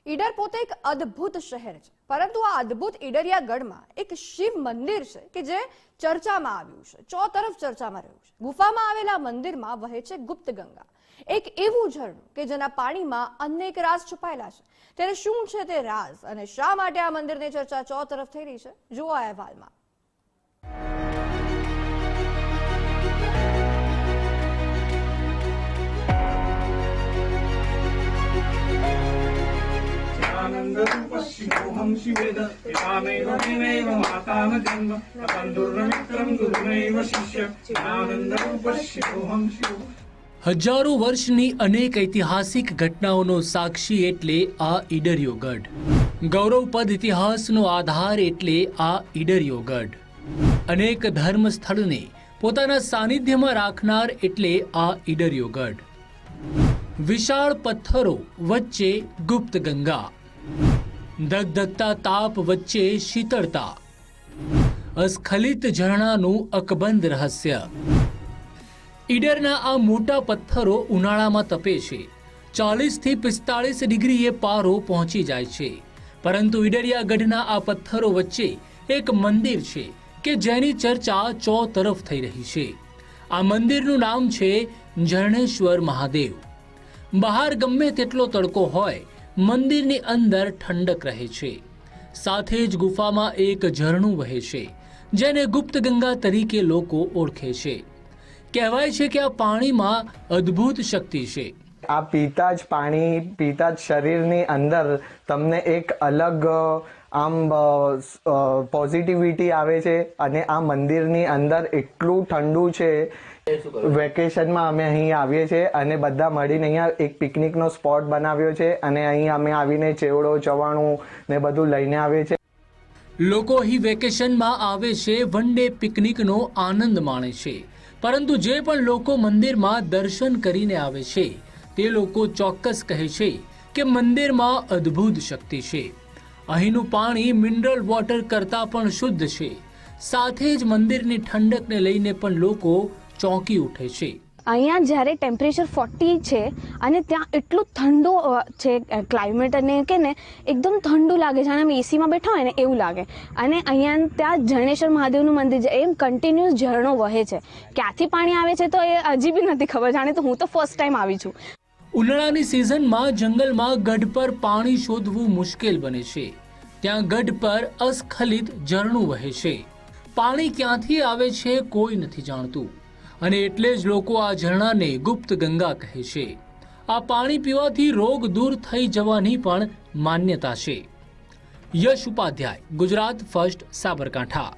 ઈડર પોતે એક અદ્ભુત શહેર છે, પરંતુ આ અદ્ભુત ઈડરિયાગઢમાં એક શિવ મંદિર છે કે જે ચર્ચામાં આવ્યું છે, ચોતરફ ચર્ચામાં રહ્યું છે। ગુફામાં આવેલા મંદિરમાં વહે છે ગુપ્ત ગંગા, એક એવું ઝરણું કે જેના પાણીમાં અનેક રાઝ છુપાયેલા છે। ત્યારે શું છે તે રાઝ અને શા માટે આ મંદિરની ચર્ચા ચોતરફ થઈ રહી છે, જુઓ આ અહેવાલમાં। शिवोऽहं शिवेद पितामेव देवैव माता न जन्म अपन्दुर्मित्रं गुरुमेव शिष्य चिदानन्दरूपः शिवोऽहं शिव। હજારો વર્ષની અનેક ઐતિહાસિક ઘટનાઓનો સાક્ષી એટલે આ ઈડરિયો ગઢ। ગૌરવપદ ઇતિહાસનો આધાર એટલે આ ઈડરિયો ગઢ। અનેક ધર્મ સ્થળને પોતાના સાનિધ્યમાં રાખનાર એટલે આ ઈડરિયો ગઢ। વિશાળ પથ્થરો વચ્ચે ગુપ્ત ગંગા, ધગધગતા તાપ વચ્ચે શીતળતા, અસ્ખલિત ઝરણાનું અકબંધ રહસ્ય। ઈડરના આ મોટા પથ્થરો ઉનાળામાં તપે છે, 40 થી 45 ડિગ્રીએ પારો પહોંચી જાય છે, પરંતુ ઈડરિયાગઢના આ પથ્થરો વચ્ચે એક મંદિર છે કે જેની ચર્ચા ચોતરફ થઈ રહી છે। આ મંદિરનું નામ છે ઝરણેશ્વર મહાદેવ। બહાર ગમે તેટલો તડકો હોય, મંદિરની અંદર ઠંડક રહે છે, સાથે જ ગુફામાં એક ઝરણું વહે છે જેને ગુપ્ત ગંગા તરીકે લોકો ઓળખે છે। કહેવાય છે કે આ પાણીમાં અદ્ભુત શક્તિ છે। આ પીતા જ પાણી, પીતા જ શરીરની અંદર તમને એક અલગ પોઝિટિવિટી આવે છે અને આ મંદિરની અંદર એટલું ઠંડુ છે। વેકેશનમાં અમે અહીં આવીએ છીએ અને બધા મળીને અહીંયા એક પિકનિકનો સ્પોટ બનાવ્યો છે અને અહીં અમે આવીને ચેવડો, ચવાણું ને બધું લઈને આવીએ છીએ। લોકો અહીં વેકેશનમાં આવે છે, વન ડે પિકનિકનો આનંદ માણે છે, પરંતુ જે પણ લોકો મંદિરમાં દર્શન કરીને આવે છે તે લોકો ચોક્કસ કહે છે કે મંદિરમાં અદ્ભુત શક્તિ છે। અહીંનું પાણી મિનરલ વોટર કરતાં પણ શુદ્ધ છે, સાથે જ મંદિરની ઠંડકને લઈને પણ લોકો ચોંકી ઉઠે છે। અહીંયા જ્યારે ટેમ્પરેચર 40 છે અને ત્યાં એટલું ઠંડુ છે ક્લાઇમેટ, અને કે ને એકદમ ઠંડુ લાગે, જાણે અમે એસીમાં બેઠા હોય ને એવું લાગે। અને અહીંયા ત્યાં ઝરણેશ્વર મહાદેવનું મંદિર છે, એમ કન્ટિન્યુઅસ ઝરણો વહે છે। ક્યાંથી પાણી આવે છે તો એ હજી બી નથી ખબર, જાણે તો હું તો ફર્સ્ટ ટાઈમ આવી છું। ઉનાળાની સિઝનમાં જંગલમાં ગઢ પર પાણી શોધવું મુશ્કેલ બને છે। ત્યાં ગઢ પર અસ્ખલિત ઝરણું વહે છે, પાણી ક્યાંથી આવે છે કોઈ નથી જાણતું, અને એટલે જ લોકો આ ઝરણાને ગુપ્ત ગંગા કહે છે। આ પાણી પીવાથી રોગ દૂર થઈ જવાની પણ માન્યતા છે। યશ ઉપાધ્યાય, ગુજરાત ફર્સ્ટ, સાબરકાંઠા।